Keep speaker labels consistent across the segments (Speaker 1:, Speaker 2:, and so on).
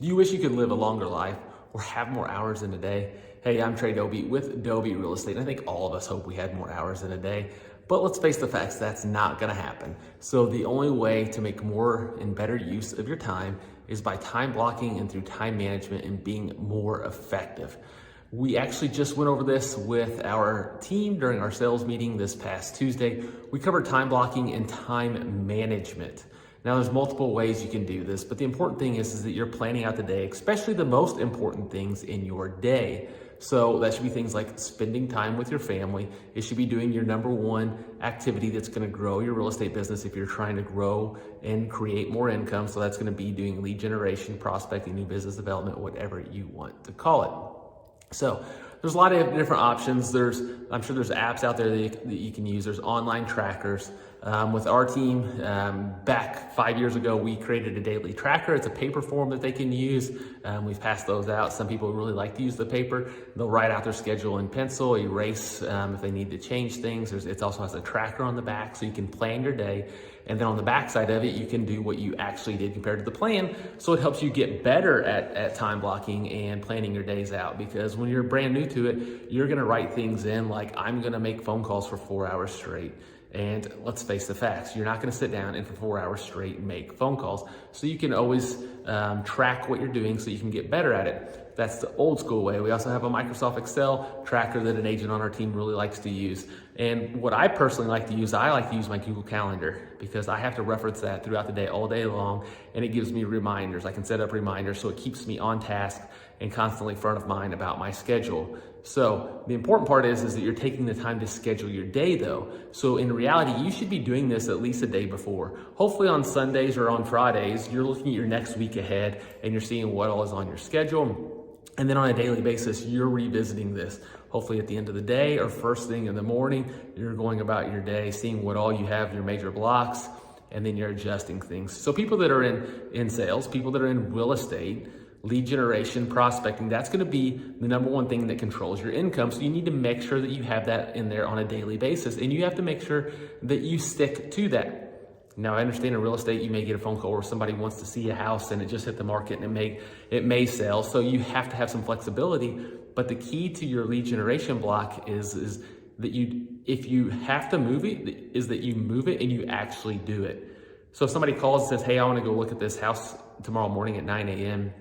Speaker 1: Do you wish you could live a longer life or have more hours in a day? Hey, I'm Trey Doby with Doby Real Estate. I think all of us hope we had more hours in a day, but let's face the facts, that's not gonna happen. So the only way to make more and better use of your time is by time blocking and through time management and being more effective. We actually just went over this with our team during our sales meeting this past Tuesday. We covered time blocking and time management. Now there's multiple ways you can do this, but the important thing is that you're planning out the day, especially the most important things in your day. So that should be things like spending time with your family. It should be doing your number one activity that's gonna grow your real estate business if you're trying to grow and create more income. So that's gonna be doing lead generation, prospecting, new business development, whatever you want to call it. So there's a lot of different options. I'm sure there's apps out there that you can use. There's online trackers. With our team, back 5 years ago, we created a daily tracker. It's a paper form that they can use. We've passed those out. Some people really like to use the paper. They'll write out their schedule in pencil, erase if they need to change things. It also has a tracker on the back so you can plan your day. And then on the back side of it, you can do what you actually did compared to the plan. So it helps you get better at time blocking and planning your days out, because when you're brand new to it, you're gonna write things in like, I'm gonna make phone calls for 4 hours straight. And let's face the facts, you're not gonna sit down and for 4 hours straight make phone calls. So you can always track what you're doing so you can get better at it. That's the old school way. We also have a Microsoft Excel tracker that an agent on our team really likes to use. And what I personally like to use, I like to use my Google Calendar, because I have to reference that throughout the day, all day long, and it gives me reminders. I can set up reminders so it keeps me on task and constantly front of mind about my schedule. So the important part is that you're taking the time to schedule your day though. So in reality, you should be doing this at least a day before. Hopefully on Sundays or on Fridays, you're looking at your next week ahead and you're seeing what all is on your schedule. And then on a daily basis, you're revisiting this. Hopefully at the end of the day or first thing in the morning, you're going about your day, seeing what all you have, your major blocks, and then you're adjusting things. So people that are in sales, people that are in real estate, lead generation, prospecting, that's gonna be the number one thing that controls your income. So you need to make sure that you have that in there on a daily basis, and you have to make sure that you stick to that. Now, I understand in real estate, you may get a phone call where somebody wants to see a house and it just hit the market and it may sell. So you have to have some flexibility, but the key to your lead generation block is that if you have to move it, is that you move it and you actually do it. So if somebody calls and says, hey, I wanna go look at this house tomorrow morning at 9 a.m.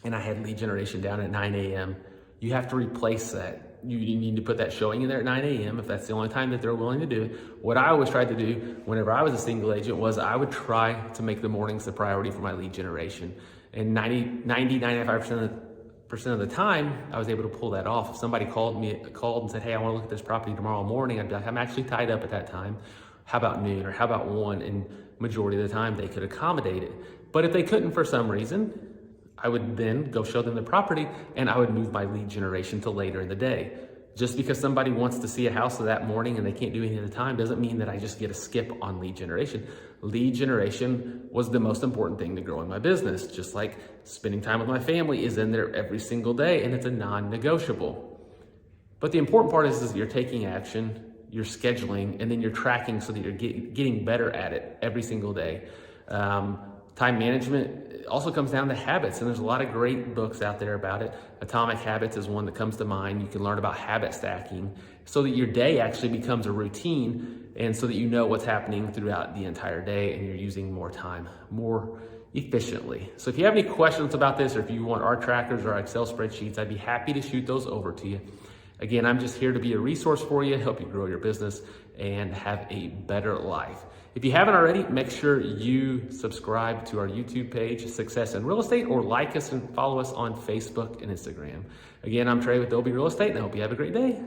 Speaker 1: and I had lead generation down at 9 a.m., you have to replace that. You need to put that showing in there at 9 a.m. if that's the only time that they're willing to do it. What I always tried to do whenever I was a single agent was I would try to make the mornings the priority for my lead generation. And 95% of the time, I was able to pull that off. If somebody called and said, hey, I want to look at this property tomorrow morning, I'd be like, I'm actually tied up at that time. How about noon or how about 1? And majority of the time they could accommodate it. But if they couldn't for some reason, I would then go show them the property and I would move my lead generation to later in the day. Just because somebody wants to see a house that morning and they can't do anything at the time doesn't mean that I just get a skip on lead generation. Lead generation was the most important thing to grow in my business. Just like spending time with my family is in there every single day and it's a non-negotiable. But the important part is that you're taking action, you're scheduling, and then you're tracking so that you're getting better at it every single day. Time management also comes down to habits, and there's a lot of great books out there about it. Atomic Habits is one that comes to mind. You can learn about habit stacking so that your day actually becomes a routine, and so that you know what's happening throughout the entire day and you're using more time more efficiently. So if you have any questions about this, or if you want our trackers or our Excel spreadsheets, I'd be happy to shoot those over to you. Again, I'm just here to be a resource for you, help you grow your business and have a better life. If you haven't already, make sure you subscribe to our YouTube page, Success in Real Estate, or like us and follow us on Facebook and Instagram. Again, I'm Trey with Doby Real Estate, and I hope you have a great day.